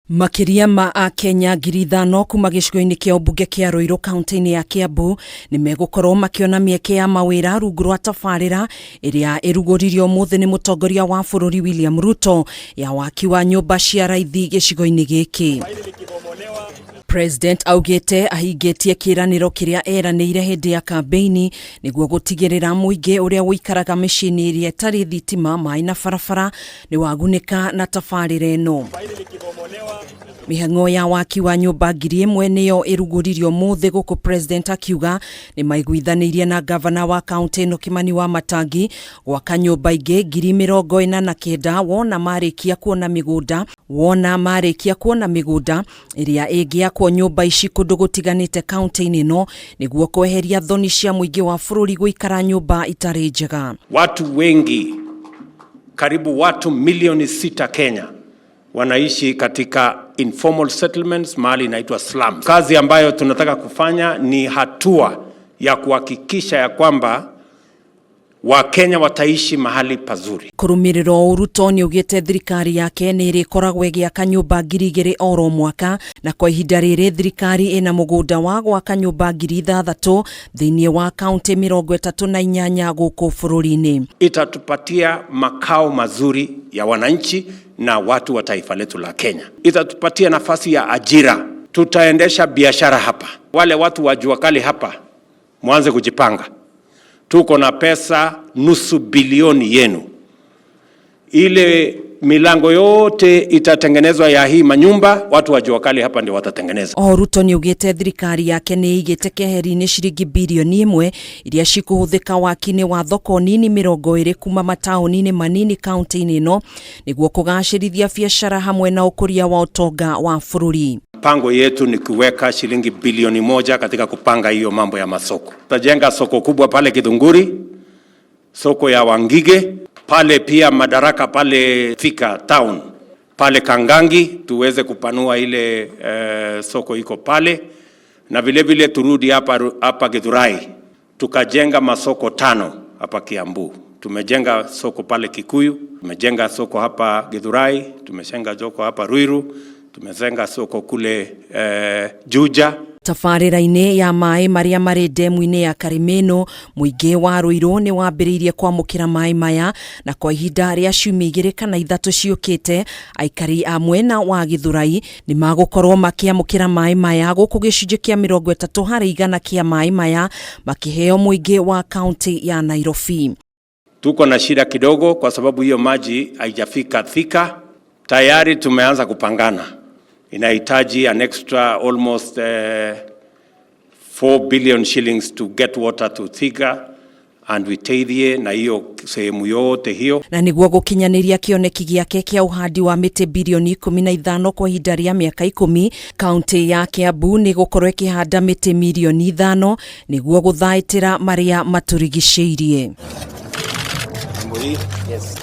Makiria ma Akenya ngiri 5 kuma gicigo-ini kia umbunge kia Ruiru kaunti-ini ya Kiambu ni megukorwo makiona mieke ya mawira rungu rwa tabarira iria iruguririo umuthi ni Mutongoria wa bururi William Ruto ya waki wa nyumba cia Raithi gicigo-ini giki. President augite ahingitie kiiraniro kiria eraniire hindi ya kaunti-ini niguo gutigirira muingi uria uikaraga micini iria tari thitima mai na barabara ni wagunika na tabarira ino. Mihang'o ya waki wa nyumba ngiri imwe niyo iruguririo muthi guku president akiuga ni maiguithanirie na governor wa kaunti ino Kimani wa Matangi gwaka nyumba ingi 49,000 marikia kuona migunda iria igiakwo nyumba ici kundu gutiganite kaunti-ini ino niguo kweheria thoni cia muingi wa bururi guikara nyumba itari njega. Watu wengi karibu watu milioni 6 Kenya wanaishi katika informal settlements, mahali inaitwa slums. Kazi ambayo tunataka kufanya ni hatua ya kuhakikisha ya kwamba Wakenya wataishi mahali pazuri. Kurumiriro Ruto ni ugite thirikari yake ni irikoragwo igiaka nyumba 2,000 oro mwaka, na kwa ihinda riri thirikari ina mugunda wa gwaka nyumba 6,000 thiini wa kaunti 38 guku bururi-ini. Itatupatia makao mazuri ya wananchi na watu wa taifa letu la Kenya. Itatupatia nafasi ya ajira. Tutaendesha biashara hapa. Wale watu wa jua kali hapa, mwanze kujipanga. Tuko na pesa nusu bilioni yenu. Ile milango yote itatengenezwa ya hii manyumba, watu wa jua kali hapa ndio watatengeneza. Ruto ni ugite thirikari yake ni igite keheri-ini ciringi bilioni imwe iria cikuhuthika waki-ini wa thoko nini 20 kuma mataoni-ini manini kaunti-ini ino niguo kugacirithia biashara hamwe na ukuria wa utonga wa bururi. Mpango yetu ni kuweka shilingi bilioni 1 katika kupanga hiyo mambo ya masoko. Tutajenga soko kubwa pale Githunguri, soko ya Wangige, pale pia madaraka pale Thika town, pale Kangangi tuweze kupanua ile soko iko pale, na vile vile turudi hapa Githurai tukajenga masoko 5 hapa Kiambu. Tumejenga soko pale Kikuyu, tumejenga soko hapa Githurai, tumejenga soko hapa Ruiru, tumezenga soko kule Juja. Tabarira-ini ya mai maria mari demu-ini ya Karimeno muingi wa Ruiru ni wambiriirie kwamukira mai maya, na kwa ihinda ria ciumia 2 kana 3 ciukite aikari a mwena wa Githurai ni magukorwo makiamukira mai maya guku gicunji kia 30% kia mai maya makiheo muingi wa kaunti ya Nairobi. Tuko na shida kidogo kwa sababu hiyo maji haijafika Thika. Tayari tumeanza kupangana. Inahitaji an extra almost 4 billion shillings to get water to Thika and Raithi na hiyo sehemu yote hiyo. Na niguo gukinyaniria kioneki giake kia uhandi wa miti bilioni 15 kwa ihinda ria miaka 10, kaunti ya Kiambu ni gukorwo ikihanda miti milioni 5 niguo guthaitira maria maturigicĩirie. Yes.